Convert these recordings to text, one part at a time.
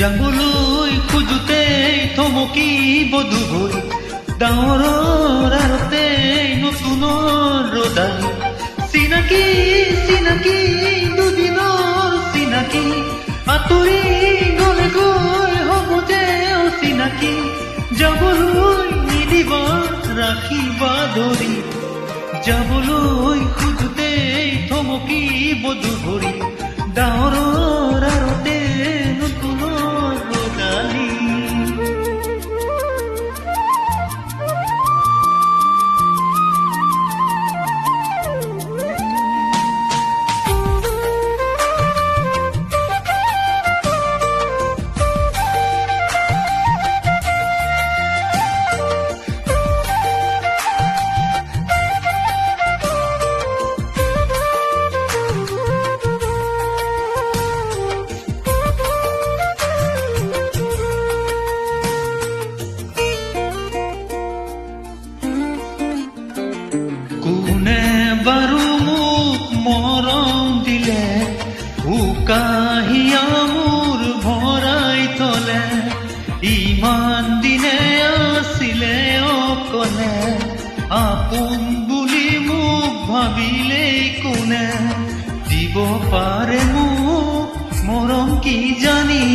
যাবলৈ খোজোতেই থমকি বধুবৈ ডাৱৰৰ আৰতে নতুনৰ ৰদালি চিনাকি চিনাকি দুদিনৰ চিনাকি আঁতৰি গলে গৈ হ'ব যে অচিনাকি যাবলৈ নিদিবা ৰাখিবা ধৰি যাবলৈ খোজোতেই থমকি বধুবৈ ডাৱৰৰ আৰতে নতুনৰ ৰদালি কোনে বাৰু মোক মৰম দিলে উকাহিয়া মোৰ ভৰাই থলে ইমান দিনে আছিলে অকলে আপোন বুলি মোক ভাবিলেই কোনে দিব পাৰে মোক মৰম কি জানি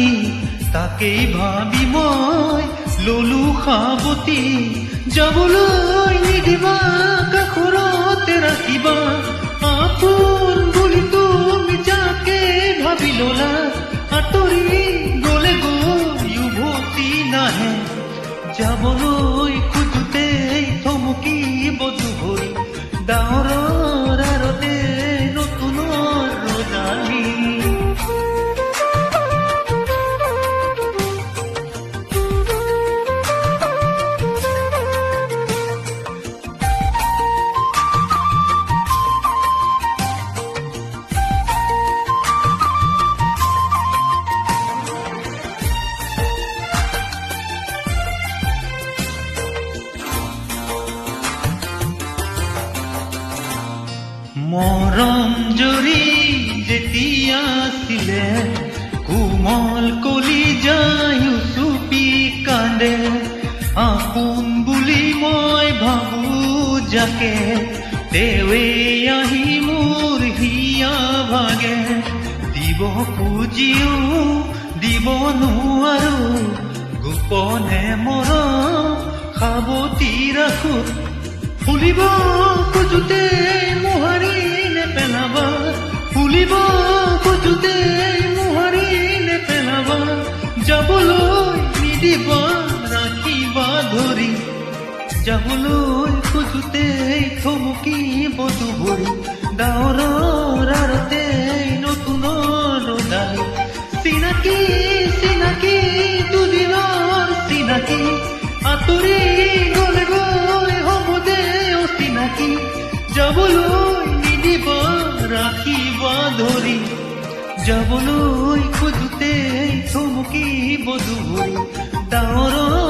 তাকেই ভাবি মই ললো সাৱতি যাবলৈ নিদিবা কাষৰতে ৰাখিবা আপোন বুলি তুমি যাকে ভাবি ললা আঁতৰি গলে গৈ উভতি নাহে যাবলৈ খোজোতেই থমকি বধুবৈ ডাৱৰৰ আৰতে নতুনৰ ৰদালি মৰম জৰি যেতিয়া আছিলে কোমল কলিজাই চুপি কান্দে আপোন বুলি মই ভাবো যাকে তেৱেই আহি মোৰ হিয়া ভাগে দিব খুজিও দিব নোৱাৰো গোপনে মৰম সাৱতি ৰাখো ফুলিব খোজোতে মোহাৰি নেপেলাবা ফুলিব খোজোতে মোহাৰি নেপেলাবা যাবলৈ নিদিবা ৰাখিবা ধৰি যাবলৈ খোজোতে থমকি বধুবৈ ডাৱৰৰ আৰতে নতুনৰ ৰদালি চিনাকি চিনাকি দুদিনৰ চিনাকি আঁতৰি গলে গৈ হ'ব যে অচিনাকি যাবলৈ নিদিবা ৰাখিবা ধৰি যাবলৈ খোজোতেই থমকি বধুবৈ ডাৱৰৰ